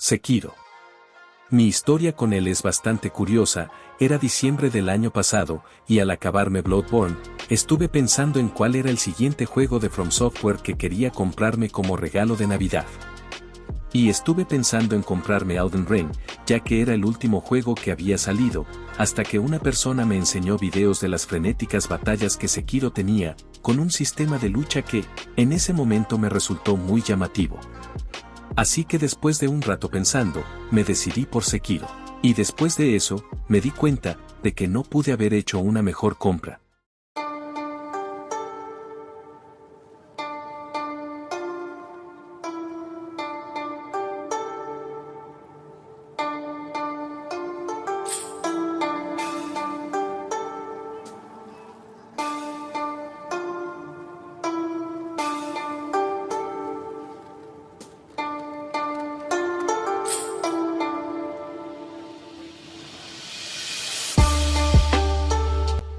Sekiro. Mi historia con él es bastante curiosa. Era diciembre del año pasado, y al acabarme Bloodborne, estuve pensando en cuál era el siguiente juego de From Software que quería comprarme como regalo de Navidad. Y estuve pensando en comprarme Elden Ring, ya que era el último juego que había salido, hasta que una persona me enseñó videos de las frenéticas batallas que Sekiro tenía, con un sistema de lucha que, en ese momento me resultó muy llamativo. Así que después de un rato pensando, me decidí por Sekiro. Y después de eso, me di cuenta de que no pude haber hecho una mejor compra.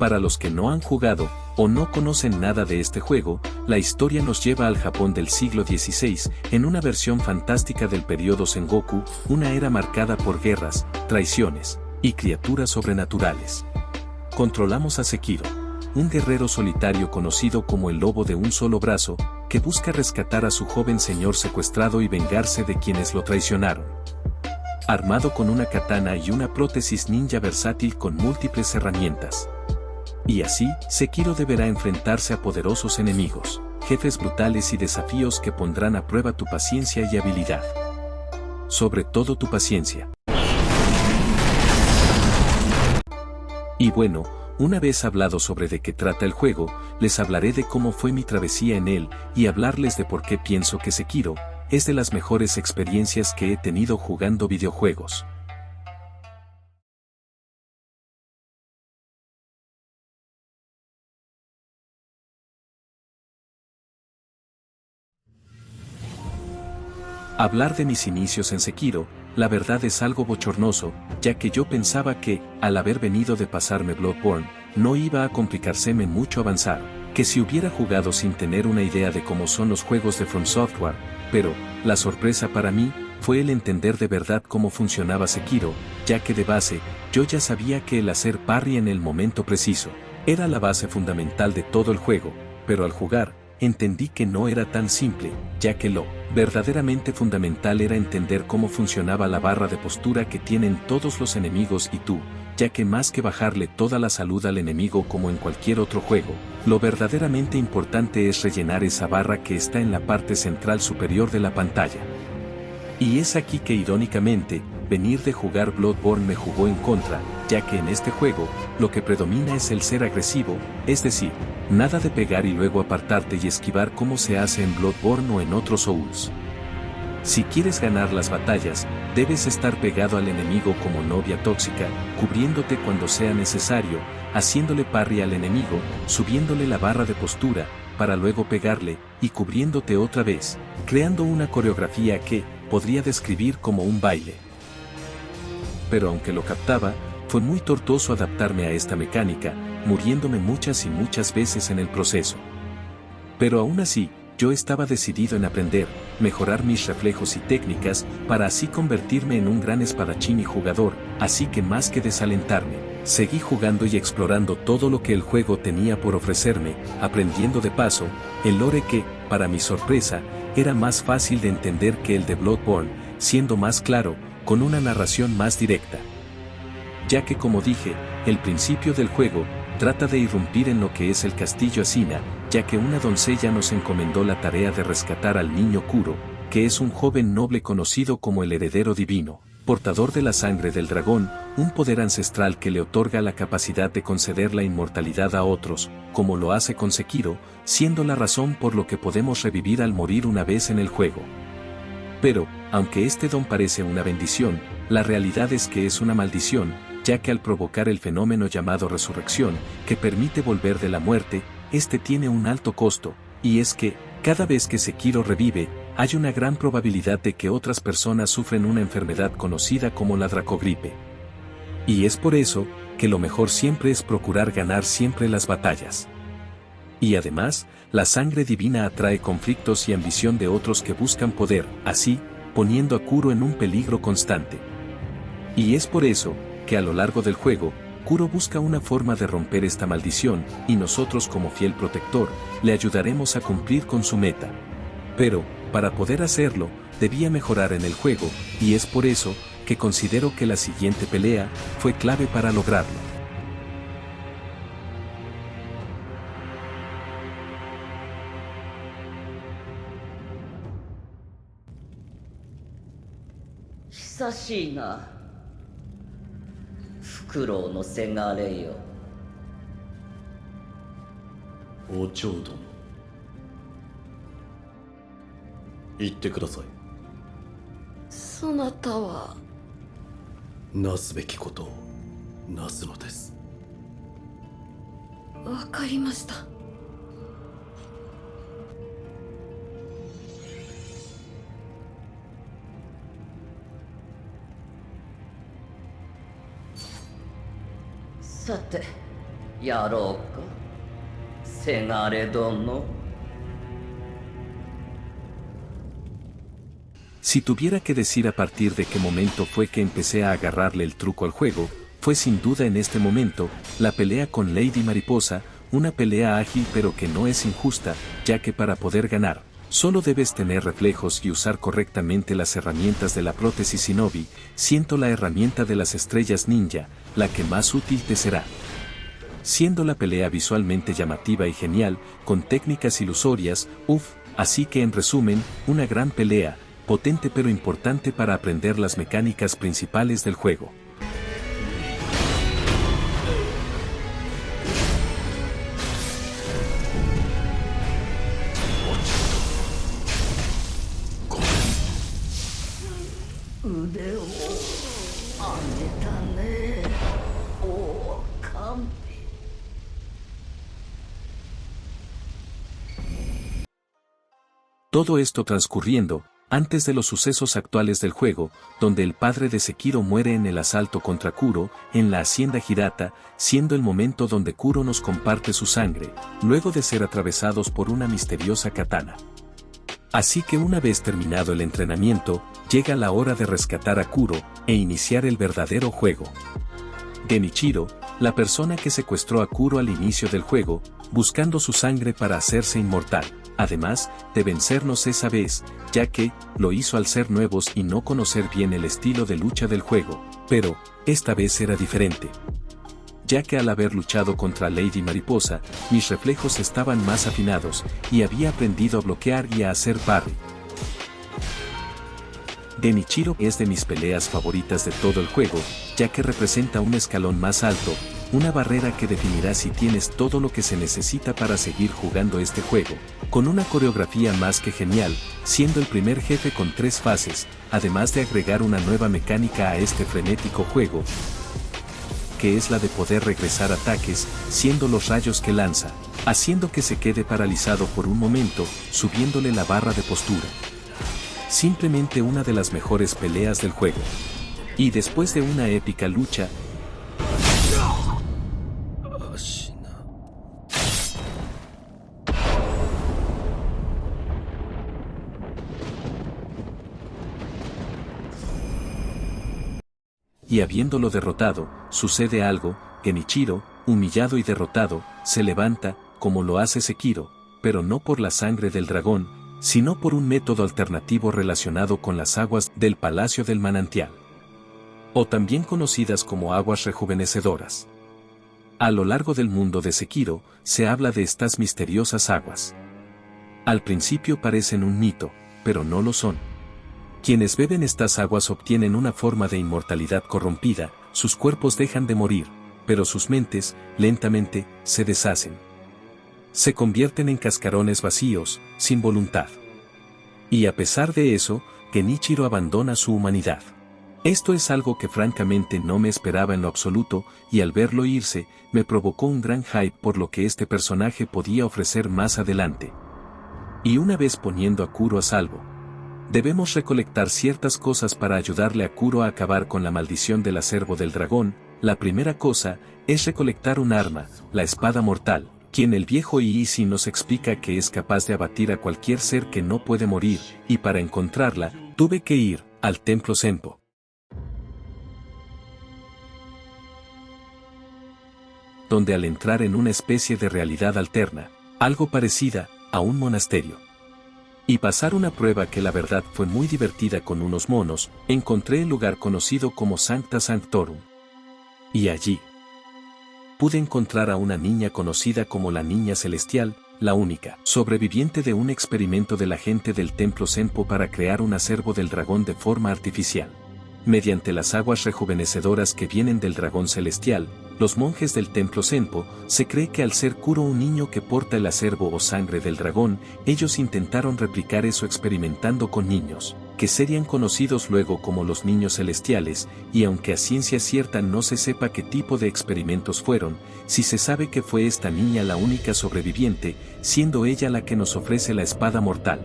Para los que no han jugado, o no conocen nada de este juego, la historia nos lleva al Japón del siglo XVI, en una versión fantástica del periodo Sengoku, una era marcada por guerras, traiciones, y criaturas sobrenaturales. Controlamos a Sekiro, un guerrero solitario conocido como el lobo de un solo brazo, que busca rescatar a su joven señor secuestrado y vengarse de quienes lo traicionaron. Armado con una katana y una prótesis ninja versátil con múltiples herramientas. Y así, Sekiro deberá enfrentarse a poderosos enemigos, jefes brutales y desafíos que pondrán a prueba tu paciencia y habilidad. Sobre todo tu paciencia. Y bueno, una vez hablado sobre de qué trata el juego, les hablaré de cómo fue mi travesía en él, y hablarles de por qué pienso que Sekiro es de las mejores experiencias que he tenido jugando videojuegos. Hablar de mis inicios en Sekiro, la verdad es algo bochornoso, ya que yo pensaba que, al haber venido de pasarme Bloodborne, no iba a complicárseme mucho avanzar, que si hubiera jugado sin tener una idea de cómo son los juegos de From Software, pero, la sorpresa para mí, fue el entender de verdad cómo funcionaba Sekiro, ya que de base, yo ya sabía que el hacer parry en el momento preciso, era la base fundamental de todo el juego, pero al jugar, entendí que no era tan simple, ya que lo verdaderamente fundamental era entender cómo funcionaba la barra de postura que tienen todos los enemigos y tú, ya que más que bajarle toda la salud al enemigo como en cualquier otro juego, lo verdaderamente importante es rellenar esa barra que está en la parte central superior de la pantalla. Y es aquí que irónicamente, venir de jugar Bloodborne me jugó en contra, ya que en este juego, lo que predomina es el ser agresivo, es decir, nada de pegar y luego apartarte y esquivar como se hace en Bloodborne o en otros Souls. Si quieres ganar las batallas, debes estar pegado al enemigo como novia tóxica, cubriéndote cuando sea necesario, haciéndole parry al enemigo, subiéndole la barra de postura, para luego pegarle, y cubriéndote otra vez, creando una coreografía que podría describir como un baile. Pero aunque lo captaba, fue muy tortuoso adaptarme a esta mecánica, muriéndome muchas y muchas veces en el proceso. Pero aún así, yo estaba decidido en aprender, mejorar mis reflejos y técnicas, para así convertirme en un gran espadachín y jugador, así que más que desalentarme, seguí jugando y explorando todo lo que el juego tenía por ofrecerme, aprendiendo de paso, el lore que, para mi sorpresa, era más fácil de entender que el de Bloodborne, siendo más claro, con una narración más directa. Ya que como dije, el principio del juego, trata de irrumpir en lo que es el castillo Asina, ya que una doncella nos encomendó la tarea de rescatar al niño Kuro, que es un joven noble conocido como el heredero divino, portador de la sangre del dragón, un poder ancestral que le otorga la capacidad de conceder la inmortalidad a otros, como lo hace con Sekiro, siendo la razón por lo que podemos revivir al morir una vez en el juego. Pero, aunque este don parece una bendición, la realidad es que es una maldición, ya que al provocar el fenómeno llamado resurrección, que permite volver de la muerte, este tiene un alto costo, y es que, cada vez que Sekiro revive, hay una gran probabilidad de que otras personas sufren una enfermedad conocida como la dracogripe. Y es por eso, que lo mejor siempre es procurar ganar siempre las batallas. Y además, la sangre divina atrae conflictos y ambición de otros que buscan poder, así, poniendo a Kuro en un peligro constante. Y es por eso, que a lo largo del juego, Kuro busca una forma de romper esta maldición, y nosotros como fiel protector, le ayudaremos a cumplir con su meta. Pero, para poder hacerlo, debía mejorar en el juego, y es por eso, que considero que la siguiente pelea, fue clave para lograrlo.久しいな。フクロウのせがれよ。お蝶殿、言ってください。そなたはなすべきことをなすのです。わかりました。さて、やろうか、せがれ殿。Si tuviera que decir a partir de qué momento fue que empecé a agarrarle el truco al juego, fue sin duda en este momento, la pelea con Lady Mariposa, una pelea ágil pero que no es injusta, ya que para poder ganar, solo debes tener reflejos y usar correctamente las herramientas de la prótesis Shinobi, siendo la herramienta de las estrellas ninja, la que más útil te será. Siendo la pelea visualmente llamativa y genial, con técnicas ilusorias, así que en resumen, una gran pelea, potente pero importante para aprender las mecánicas principales del juego. Todo esto transcurriendo, antes de los sucesos actuales del juego, donde el padre de Sekiro muere en el asalto contra Kuro, en la hacienda Hirata, siendo el momento donde Kuro nos comparte su sangre, luego de ser atravesados por una misteriosa katana. Así que una vez terminado el entrenamiento, llega la hora de rescatar a Kuro, e iniciar el verdadero juego. Genichiro, la persona que secuestró a Kuro al inicio del juego, buscando su sangre para hacerse inmortal. Además de vencernos esa vez, ya que lo hizo al ser nuevos y no conocer bien el estilo de lucha del juego, pero esta vez era diferente. Ya que al haber luchado contra Lady Mariposa, mis reflejos estaban más afinados, y había aprendido a bloquear y a hacer parry. Genichiro es de mis peleas favoritas de todo el juego, ya que representa un escalón más alto, una barrera que definirá si tienes todo lo que se necesita para seguir jugando este juego, con una coreografía más que genial, siendo el primer jefe con 3 fases, además de agregar una nueva mecánica a este frenético juego, que es la de poder regresar ataques, siendo los rayos que lanza, haciendo que se quede paralizado por un momento, subiéndole la barra de postura. Simplemente una de las mejores peleas del juego. Y después de una épica lucha, y habiéndolo derrotado, sucede algo. Genichiro, humillado y derrotado, se levanta, como lo hace Sekiro, pero no por la sangre del dragón, sino por un método alternativo relacionado con las aguas del Palacio del Manantial, o también conocidas como aguas rejuvenecedoras. A lo largo del mundo de Sekiro, se habla de estas misteriosas aguas. Al principio parecen un mito, pero no lo son. Quienes beben estas aguas obtienen una forma de inmortalidad corrompida, sus cuerpos dejan de morir, pero sus mentes, lentamente, se deshacen. Se convierten en cascarones vacíos, sin voluntad. Y a pesar de eso, Genichiro abandona su humanidad. Esto es algo que francamente no me esperaba en lo absoluto, y al verlo irse, me provocó un gran hype por lo que este personaje podía ofrecer más adelante. Y una vez poniendo a Kuro a salvo, debemos recolectar ciertas cosas para ayudarle a Kuro a acabar con la maldición del acervo del dragón. La primera cosa, es recolectar un arma, la espada mortal, quien el viejo Iisi nos explica que es capaz de abatir a cualquier ser que no puede morir, y para encontrarla, tuve que ir al templo Senpo, donde al entrar en una especie de realidad alterna, algo parecida a un monasterio, y pasar una prueba que la verdad fue muy divertida con unos monos, encontré el lugar conocido como Sancta Sanctorum. Y allí pude encontrar a una niña conocida como la Niña Celestial, la única sobreviviente de un experimento de la gente del templo Senpo para crear un acervo del dragón de forma artificial. Mediante las aguas rejuvenecedoras que vienen del dragón celestial, los monjes del templo Senpo, se cree que al ser Kuro un niño que porta el acervo o sangre del dragón, ellos intentaron replicar eso experimentando con niños, que serían conocidos luego como los niños celestiales, y aunque a ciencia cierta no se sepa qué tipo de experimentos fueron, sí se sabe que fue esta niña la única sobreviviente, siendo ella la que nos ofrece la espada mortal,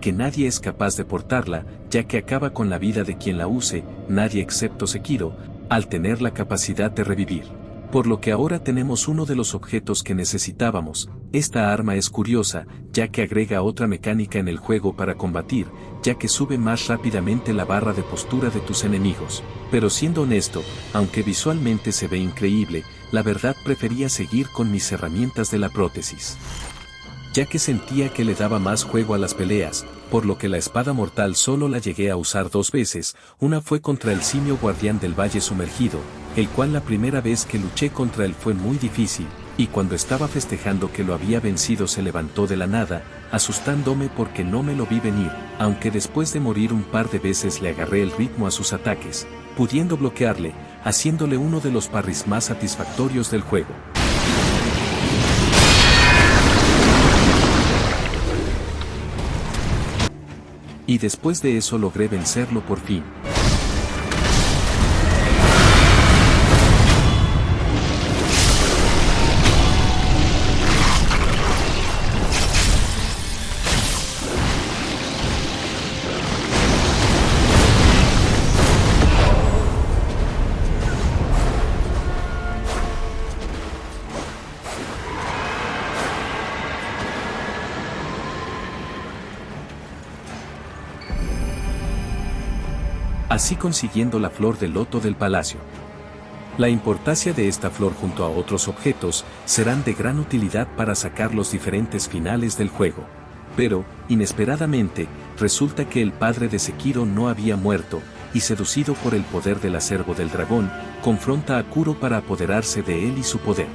que nadie es capaz de portarla, ya que acaba con la vida de quien la use, nadie excepto Sekiro, al tener la capacidad de revivir. Por lo que ahora tenemos uno de los objetos que necesitábamos. Esta arma es curiosa, ya que agrega otra mecánica en el juego para combatir, ya que sube más rápidamente la barra de postura de tus enemigos. Pero siendo honesto, aunque visualmente se ve increíble, la verdad prefería seguir con mis herramientas de la prótesis, ya que sentía que le daba más juego a las peleas, por lo que la espada mortal solo la llegué a usar 2 veces, una fue contra el simio guardián del valle sumergido, el cual la primera vez que luché contra él fue muy difícil, y cuando estaba festejando que lo había vencido se levantó de la nada, asustándome porque no me lo vi venir, aunque después de morir un par de veces le agarré el ritmo a sus ataques, pudiendo bloquearle, haciéndole uno de los parries más satisfactorios del juego. Y después de eso logré vencerlo por fin. Así consiguiendo la flor de loto del palacio. La importancia de esta flor junto a otros objetos serán de gran utilidad para sacar los diferentes finales del juego. Pero, inesperadamente, resulta que el padre de Sekiro no había muerto, y seducido por el poder del acervo del dragón, confronta a Kuro para apoderarse de él y su poder.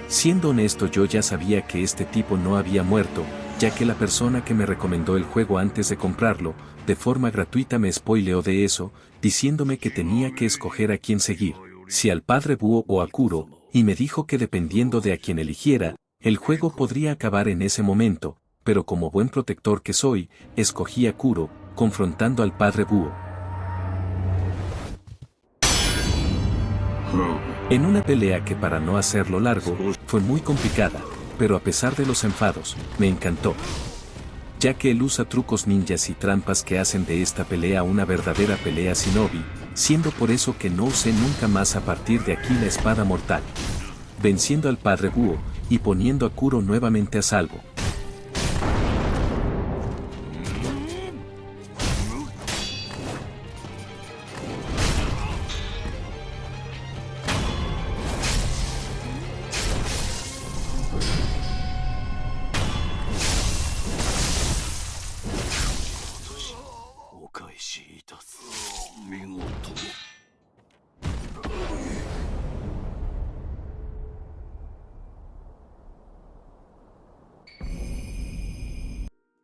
Siendo honesto, yo ya sabía que este tipo no había muerto, ya que la persona que me recomendó el juego antes de comprarlo, de forma gratuita me spoileó de eso, diciéndome que tenía que escoger a quién seguir, si al padre Búho o a Kuro, y me dijo que dependiendo de a quien eligiera, el juego podría acabar en ese momento, pero como buen protector que soy, escogí a Kuro, confrontando al padre Búho. En una pelea que, para no hacerlo largo, fue muy complicada, pero a pesar de los enfados, me encantó, ya que él usa trucos ninjas y trampas que hacen de esta pelea una verdadera pelea shinobi, siendo por eso que no usé nunca más a partir de aquí la espada mortal, venciendo al padre Búho, y poniendo a Kuro nuevamente a salvo.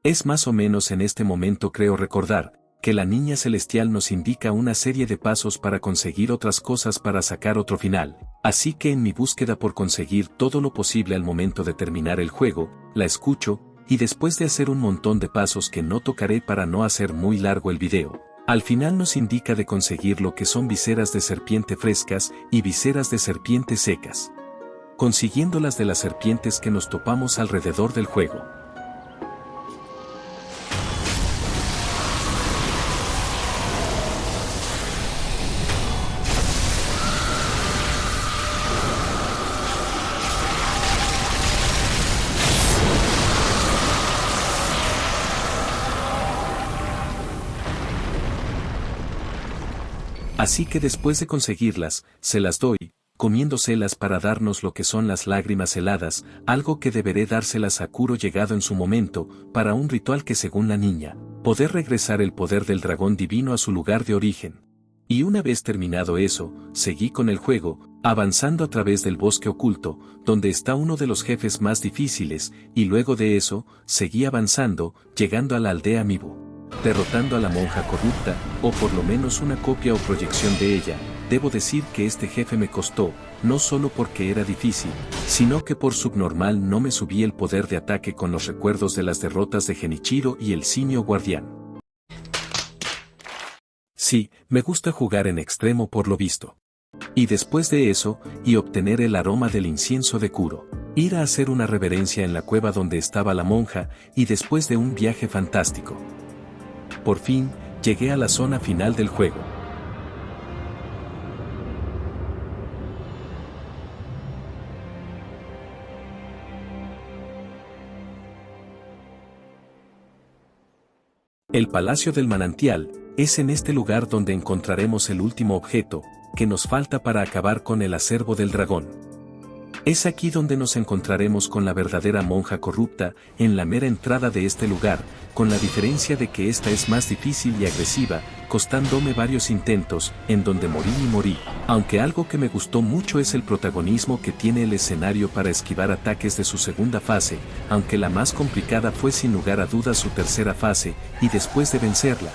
Es más o menos en este momento, creo recordar, que la niña celestial nos indica una serie de pasos para conseguir otras cosas para sacar otro final, así que en mi búsqueda por conseguir todo lo posible al momento de terminar el juego, la escucho, y después de hacer un montón de pasos que no tocaré para no hacer muy largo el video, al final nos indica de conseguir lo que son viseras de serpiente frescas y viseras de serpiente secas, consiguiendo las de las serpientes que nos topamos alrededor del juego. Así que después de conseguirlas, se las doy, comiéndoselas para darnos lo que son las lágrimas heladas, algo que deberé dárselas a Kuro llegado en su momento, para un ritual que según la niña, poder regresar el poder del dragón divino a su lugar de origen. Y una vez terminado eso, seguí con el juego, avanzando a través del bosque oculto, donde está uno de los jefes más difíciles, y luego de eso, seguí avanzando, llegando a la aldea Mibu. Derrotando a la monja corrupta, o por lo menos una copia o proyección de ella. Debo decir que este jefe me costó, no solo porque era difícil, sino que por subnormal no me subí el poder de ataque con los recuerdos de las derrotas de Genichiro y el simio guardián. Sí, me gusta jugar en extremo por lo visto. Y después de eso, y obtener el aroma del incienso de Kuro. Ir a hacer una reverencia en la cueva donde estaba la monja, y después de un viaje fantástico. Por fin, llegué a la zona final del juego. El Palacio del Manantial, es en este lugar donde encontraremos el último objeto, que nos falta para acabar con el acervo del dragón. Es aquí donde nos encontraremos con la verdadera monja corrupta, en la mera entrada de este lugar, con la diferencia de que esta es más difícil y agresiva, costándome varios intentos, en donde morí y morí, aunque algo que me gustó mucho es el protagonismo que tiene el escenario para esquivar ataques de su segunda fase, aunque la más complicada fue sin lugar a dudas su tercera fase, y después de vencerla,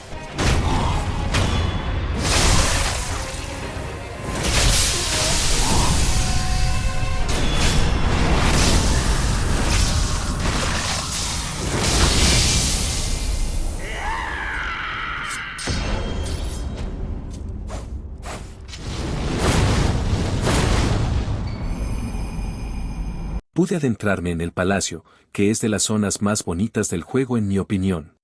pude adentrarme en el palacio, que es de las zonas más bonitas del juego en mi opinión.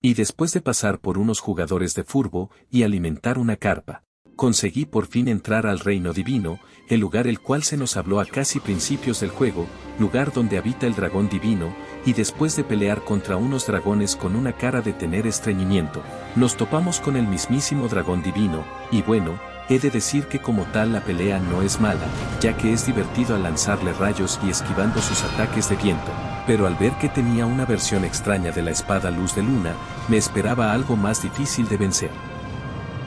Y después de pasar por unos jugadores de furbo y alimentar una carpa, conseguí por fin entrar al reino divino, el lugar el cual se nos habló a casi principios del juego, lugar donde habita el dragón divino, y después de pelear contra unos dragones con una cara de tener estreñimiento, nos topamos con el mismísimo dragón divino, y bueno, he de decir que como tal la pelea no es mala, ya que es divertido al lanzarle rayos y esquivando sus ataques de viento, pero al ver que tenía una versión extraña de la espada Luz de Luna, me esperaba algo más difícil de vencer.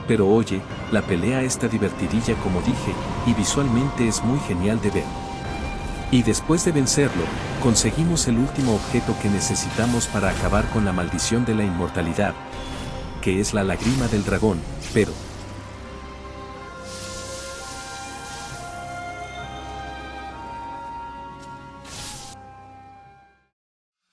Pero oye, la pelea está divertidilla como dije, y visualmente es muy genial de ver. Y después de vencerlo, conseguimos el último objeto que necesitamos para acabar con la maldición de la inmortalidad, que es la lágrima del dragón, pero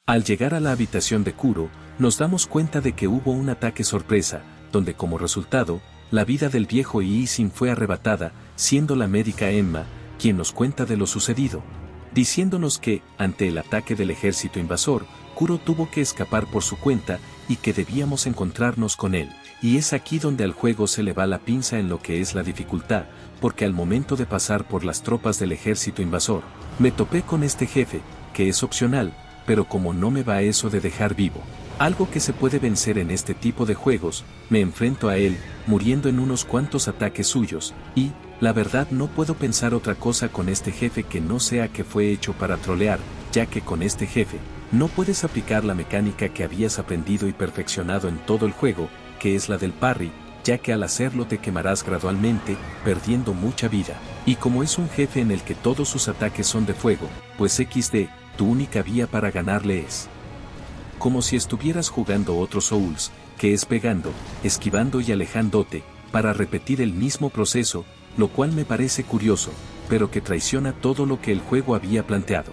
al llegar a la habitación de Kuro, nos damos cuenta de que hubo un ataque sorpresa, donde como resultado, la vida del viejo Iisin fue arrebatada, siendo la médica Emma, quien nos cuenta de lo sucedido, diciéndonos que, ante el ataque del ejército invasor, Kuro tuvo que escapar por su cuenta, y que debíamos encontrarnos con él, y es aquí donde al juego se le va la pinza en lo que es la dificultad, porque al momento de pasar por las tropas del ejército invasor, me topé con este jefe, que es opcional, pero como no me va eso de dejar vivo, algo que se puede vencer en este tipo de juegos, me enfrento a él, muriendo en unos cuantos ataques suyos, y, la verdad no puedo pensar otra cosa con este jefe que no sea que fue hecho para trolear, ya que con este jefe, no puedes aplicar la mecánica que habías aprendido y perfeccionado en todo el juego, que es la del parry, ya que al hacerlo te quemarás gradualmente, perdiendo mucha vida, y como es un jefe en el que todos sus ataques son de fuego, pues XD, tu única vía para ganarle es como si estuvieras jugando otro Souls, que es pegando, esquivando y alejándote, para repetir el mismo proceso, lo cual me parece curioso, pero que traiciona todo lo que el juego había planteado.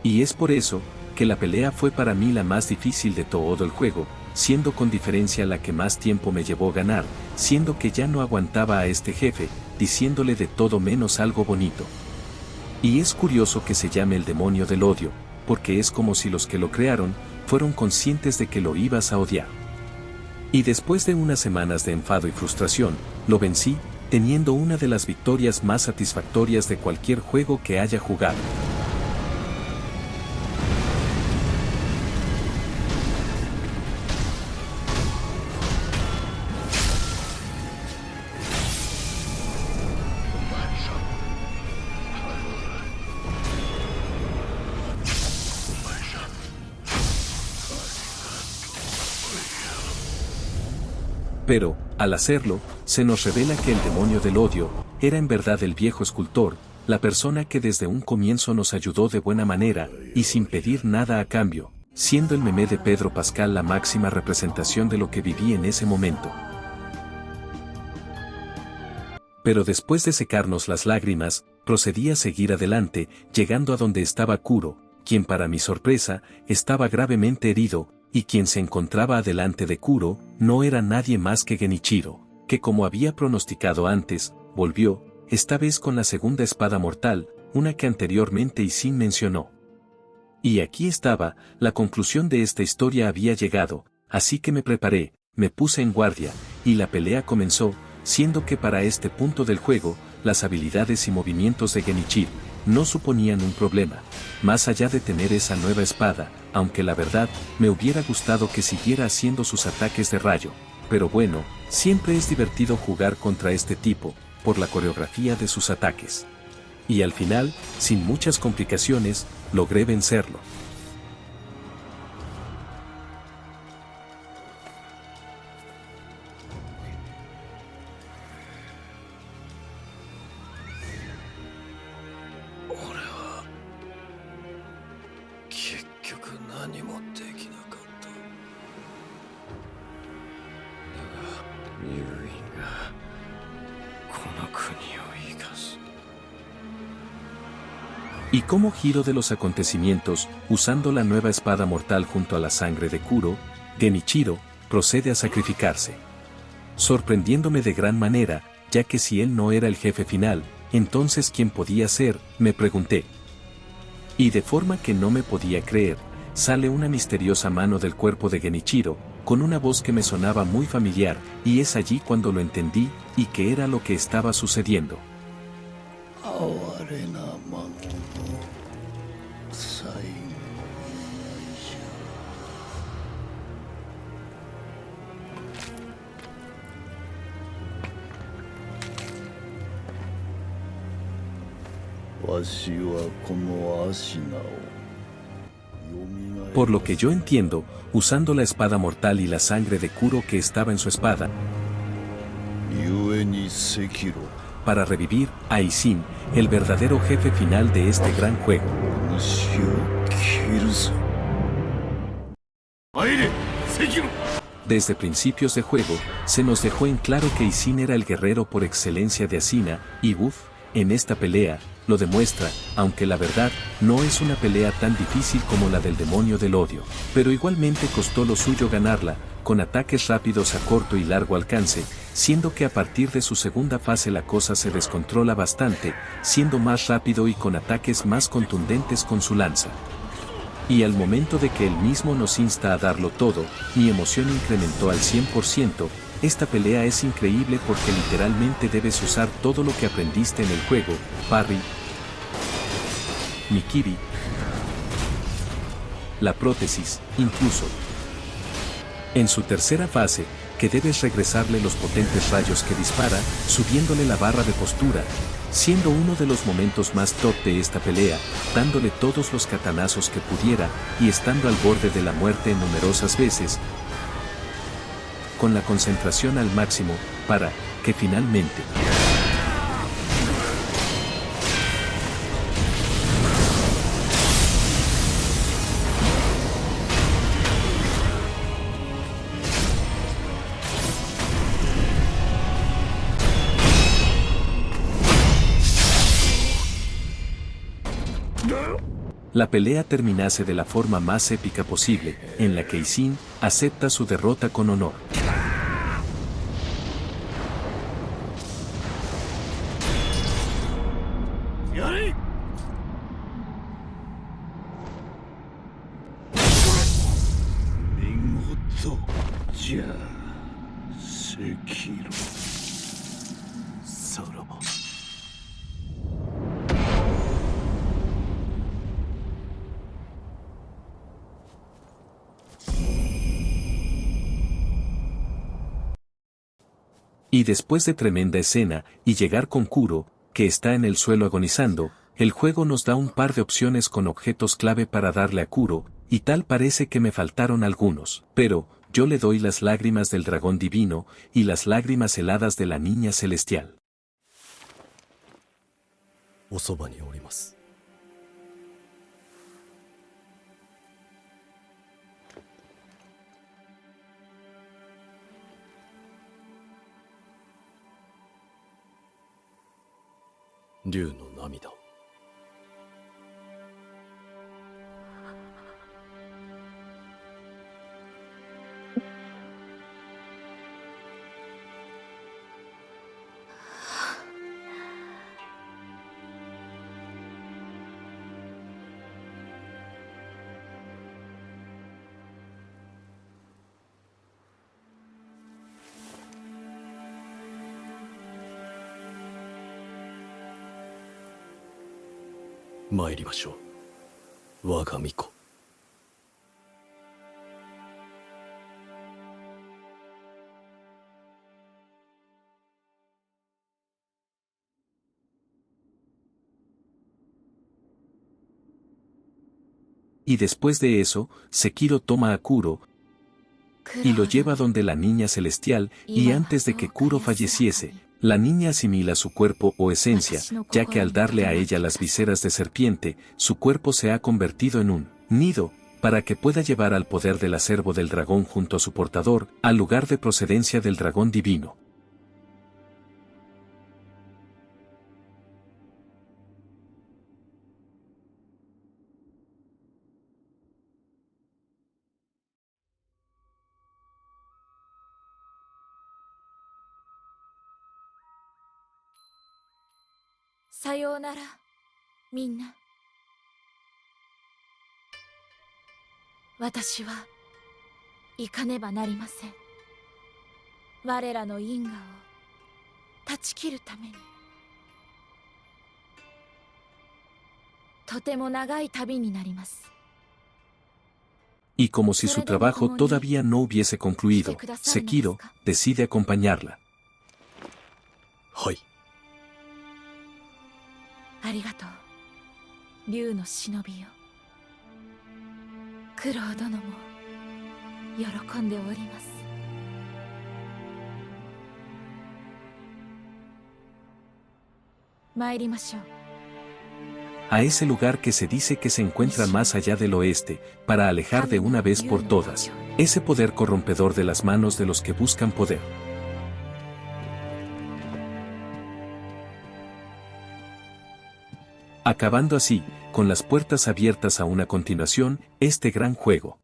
Y es por eso, que la pelea fue para mí la más difícil de todo el juego, siendo con diferencia la que más tiempo me llevó ganar, siendo que ya no aguantaba a este jefe, diciéndole de todo menos algo bonito. Y es curioso que se llame el demonio del odio, porque es como si los que lo crearon, fueron conscientes de que lo ibas a odiar. Y después de unas semanas de enfado y frustración, lo vencí, teniendo una de las victorias más satisfactorias de cualquier juego que haya jugado. Pero, al hacerlo, se nos revela que el demonio del odio era en verdad el viejo escultor, la persona que desde un comienzo nos ayudó de buena manera y sin pedir nada a cambio, siendo el meme de Pedro Pascal la máxima representación de lo que viví en ese momento. Pero después de secarnos las lágrimas, procedí a seguir adelante, llegando a donde estaba Kuro, quien para mi sorpresa, estaba gravemente herido, y quien se encontraba adelante de Kuro, no era nadie más que Genichiro, que como había pronosticado antes, volvió, esta vez con la segunda espada mortal, una que anteriormente Ishin mencionó. Y aquí estaba, la conclusión de esta historia había llegado, así que me preparé, me puse en guardia, y la pelea comenzó, siendo que para este punto del juego, las habilidades y movimientos de Genichiro no suponían un problema, más allá de tener esa nueva espada, aunque la verdad, me hubiera gustado que siguiera haciendo sus ataques de rayo, pero bueno, siempre es divertido jugar contra este tipo, por la coreografía de sus ataques. Y al final, sin muchas complicaciones, logré vencerlo. Y como giro de los acontecimientos, usando la nueva espada mortal junto a la sangre de Kuro, Genichiro procede a sacrificarse. Sorprendiéndome de gran manera, ya que si él no era el jefe final, entonces ¿quién podía ser?, me pregunté. Y de forma que no me podía creer, sale una misteriosa mano del cuerpo de Genichiro, con una voz que me sonaba muy familiar, y es allí cuando lo entendí, y que era lo que estaba sucediendo. わしはこのアシナを Por lo que yo entiendo, usando la espada mortal y la sangre de Kuro que estaba en su espada, para revivir a Ishin, el verdadero jefe final de este gran juego. Desde principios de juego, se nos dejó en claro que Ishin era el guerrero por excelencia de Asina, y en esta pelea, lo demuestra, aunque la verdad, no es una pelea tan difícil como la del demonio del odio, pero igualmente costó lo suyo ganarla, con ataques rápidos a corto y largo alcance, siendo que a partir de su segunda fase la cosa se descontrola bastante, siendo más rápido y con ataques más contundentes con su lanza. Y al momento de que él mismo nos insta a darlo todo, mi emoción incrementó al 100%, esta pelea es increíble porque literalmente debes usar todo lo que aprendiste en el juego, parry, Mikiri, la prótesis, incluso. En su tercera fase, que debes regresarle los potentes rayos que dispara, subiéndole la barra de postura, siendo uno de los momentos más top de esta pelea, dándole todos los katanazos que pudiera, y estando al borde de la muerte numerosas veces, con la concentración al máximo, para que finalmente la pelea terminase de la forma más épica posible, en la que Ishin acepta su derrota con honor. Y después de tremenda escena, y llegar con Kuro, que está en el suelo agonizando, el juego nos da un par de opciones con objetos clave para darle a Kuro, y tal parece que me faltaron algunos. Pero, yo le doy las lágrimas del dragón divino y las lágrimas heladas de la niña celestial. おそばにおります。竜の涙を。参りましょう、我が巫女。Y después de eso, Sekiro toma a Kuro y lo lleva donde la niña celestial, y antes de que Kuro falleciese, la niña asimila su cuerpo o esencia, ya que al darle a ella las viseras de serpiente, su cuerpo se ha convertido en un nido, para que pueda llevar al poder del acervo del dragón junto a su portador, al lugar de procedencia del dragón divino. Sayonara, みんな。私は行かねばなりません。我らの因果を断ち切るために。とても長い旅になります。Y como si su trabajo todavía no hubiese concluido, Sekiro decide acompañarla. はい。ありがとう、竜の忍びよ。九郎殿も喜んでおります。参りましょう。A ese lugar que se dice que se encuentra más allá del oeste, para alejar de una vez por todas ese poder corrompedor de las manos de los que buscan poder. Acabando así, con las puertas abiertas a una continuación, este gran juego.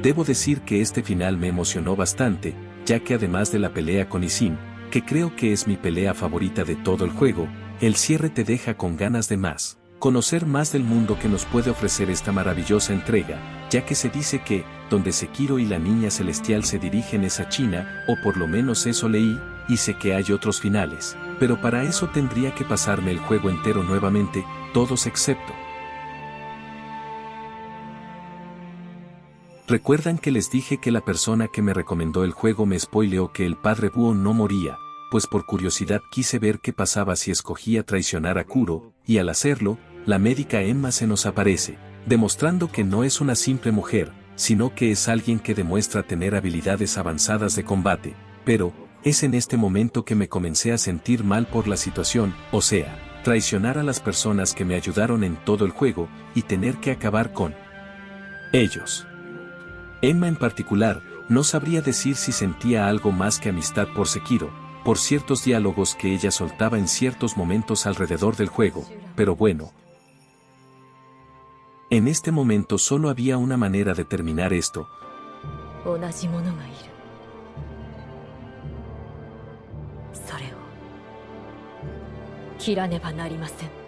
Debo decir que este final me emocionó bastante, ya que además de la pelea con Isin, que creo que es mi pelea favorita de todo el juego, el cierre te deja con ganas de más, conocer más del mundo que nos puede ofrecer esta maravillosa entrega, ya que se dice que, donde Sekiro y la niña celestial se dirigen es a China, o por lo menos eso leí, y sé que hay otros finales, pero para eso tendría que pasarme el juego entero nuevamente, todos excepto. ¿Recuerdan que les dije que la persona que me recomendó el juego me spoileó que el padre Búho no moría? Pues por curiosidad quise ver qué pasaba si escogía traicionar a Kuro, y al hacerlo, la médica Emma se nos aparece, demostrando que no es una simple mujer, sino que es alguien que demuestra tener habilidades avanzadas de combate, pero, es en este momento que me comencé a sentir mal por la situación, o sea, traicionar a las personas que me ayudaron en todo el juego, y tener que acabar con ellos. Emma en particular, no sabría decir si sentía algo más que amistad por Sekiro, por ciertos diálogos que ella soltaba en ciertos momentos alrededor del juego, pero bueno. En este momento solo había una manera de terminar esto. 同じ者がいる。それを切らねばなりません。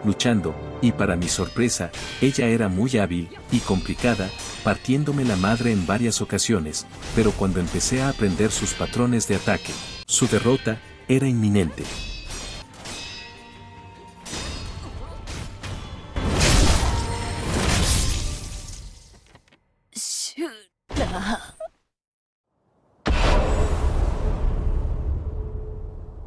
Luchando, y para mi sorpresa, ella era muy hábil y complicada, partiéndome la madre en varias ocasiones, pero cuando empecé a aprender sus patrones de ataque, su derrota era inminente.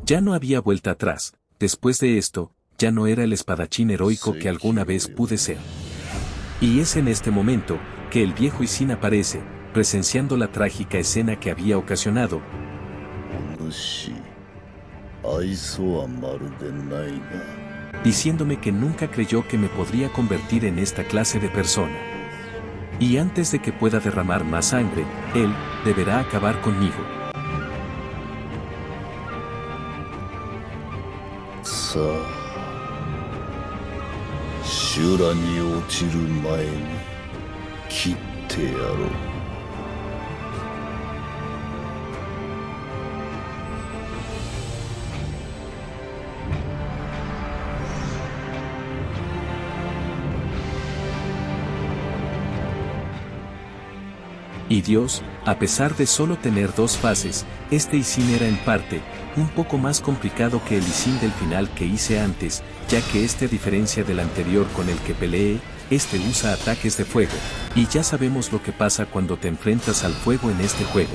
Ya no había vuelta atrás. Después de esto, ya no era el espadachín heroico que alguna vez pude ser. Y es en este momento que el viejo Isin aparece, presenciando la trágica escena que había ocasionado, お主愛想はまるでないな。 diciéndome que nunca creyó que me podría convertir en esta clase de persona. Y antes de que pueda derramar más sangre, él deberá acabar conmigo. さあ修羅に落ちる前に切ってやろう。 Y Dios, a pesar de solo tener dos fases, este Isin era en parte, un poco más complicado que el Isin del final que hice antes, ya que a diferencia del anterior con el que peleé, este usa ataques de fuego, y ya sabemos lo que pasa cuando te enfrentas al fuego en este juego.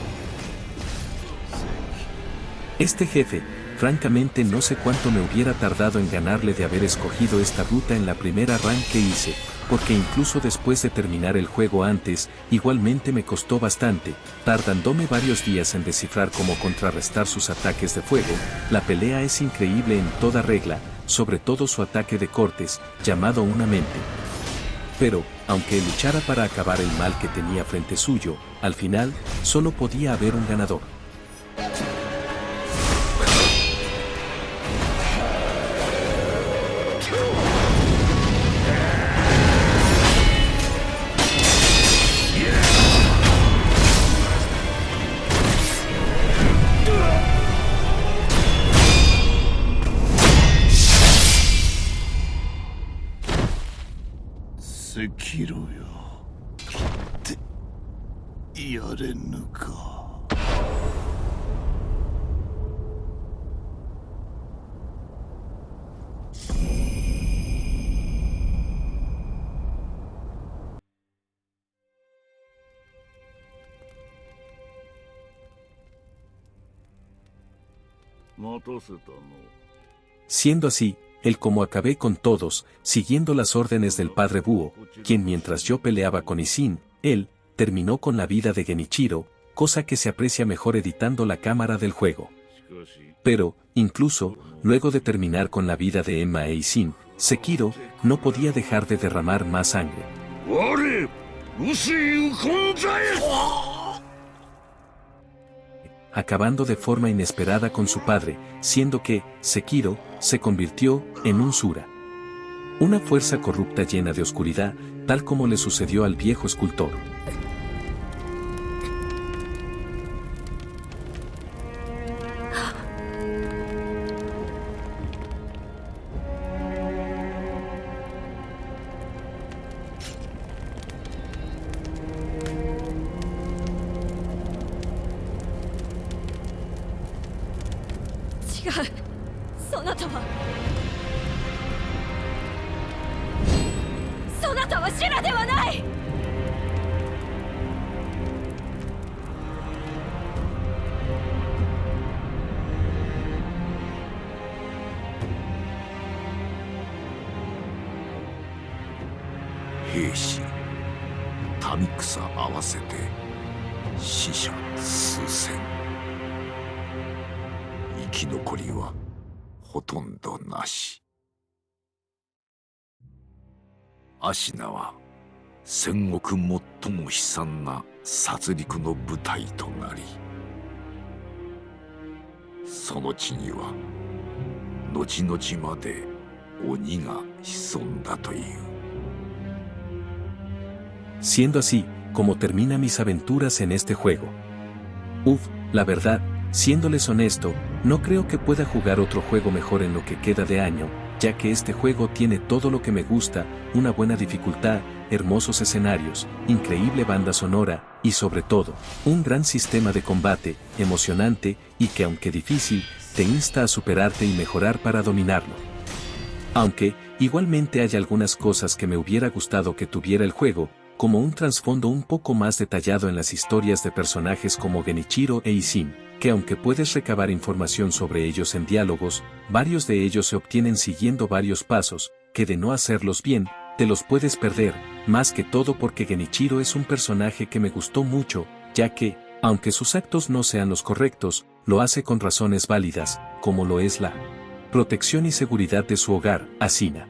Este jefe, francamente no sé cuánto me hubiera tardado en ganarle de haber escogido esta ruta en la primera run que hice, porque incluso después de terminar el juego antes, igualmente me costó bastante, tardándome varios días en descifrar cómo contrarrestar sus ataques de fuego. La pelea es increíble en toda regla, sobre todo su ataque de cortes, llamado una mente. Pero, aunque luchara para acabar el mal que tenía frente suyo, al final, solo podía haber un ganador.赤炉よってやれぬか。 待たせたの。 Siendo así, el como acabé con todos, siguiendo las órdenes del padre Búho, quien mientras yo peleaba con Isin, él, terminó con la vida de Genichiro, cosa que se aprecia mejor editando la cámara del juego. Pero, incluso, luego de terminar con la vida de Emma e Isin, Sekiro no podía dejar de derramar más sangre. Acabando de forma inesperada con su padre, siendo que, Sekiro, se convirtió en un Sura. Una fuerza corrupta llena de oscuridad, tal como le sucedió al viejo escultor.兵士民草合わせて死者数千、生き残りはほとんどなし。アシナは戦国最も悲惨な殺戮の舞台となり、その地には後々まで鬼が潜んだという。 Siendo así, como termina mis aventuras en este juego. La verdad, siéndoles honesto, no creo que pueda jugar otro juego mejor en lo que queda de año, ya que este juego tiene todo lo que me gusta, una buena dificultad, hermosos escenarios, increíble banda sonora, y sobre todo, un gran sistema de combate, emocionante, y que aunque difícil, te insta a superarte y mejorar para dominarlo. Aunque, igualmente hay algunas cosas que me hubiera gustado que tuviera el juego, como un trasfondo un poco más detallado en las historias de personajes como Genichiro e Izin, que aunque puedes recabar información sobre ellos en diálogos, varios de ellos se obtienen siguiendo varios pasos, que de no hacerlos bien, te los puedes perder, más que todo porque Genichiro es un personaje que me gustó mucho, ya que, aunque sus actos no sean los correctos, lo hace con razones válidas, como lo es la protección y seguridad de su hogar, Asina.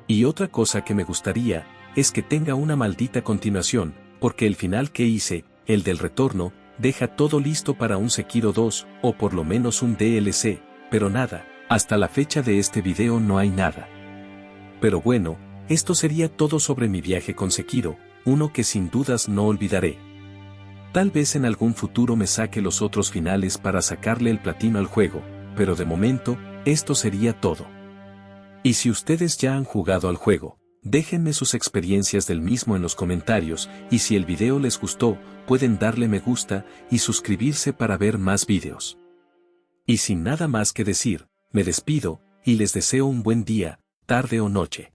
Y otra cosa que me gustaría, es que tenga una maldita continuación, porque el final que hice, el del retorno, deja todo listo para un Sekiro 2, o por lo menos un DLC, pero nada, hasta la fecha de este video no hay nada. Pero bueno, esto sería todo sobre mi viaje con Sekiro, uno que sin dudas no olvidaré. Tal vez en algún futuro me saque los otros finales para sacarle el platino al juego, pero de momento, esto sería todo. Y si ustedes ya han jugado al juego, déjenme sus experiencias del mismo en los comentarios, y si el video les gustó, pueden darle me gusta y suscribirse para ver más videos. Y sin nada más que decir, me despido, y les deseo un buen día, tarde o noche.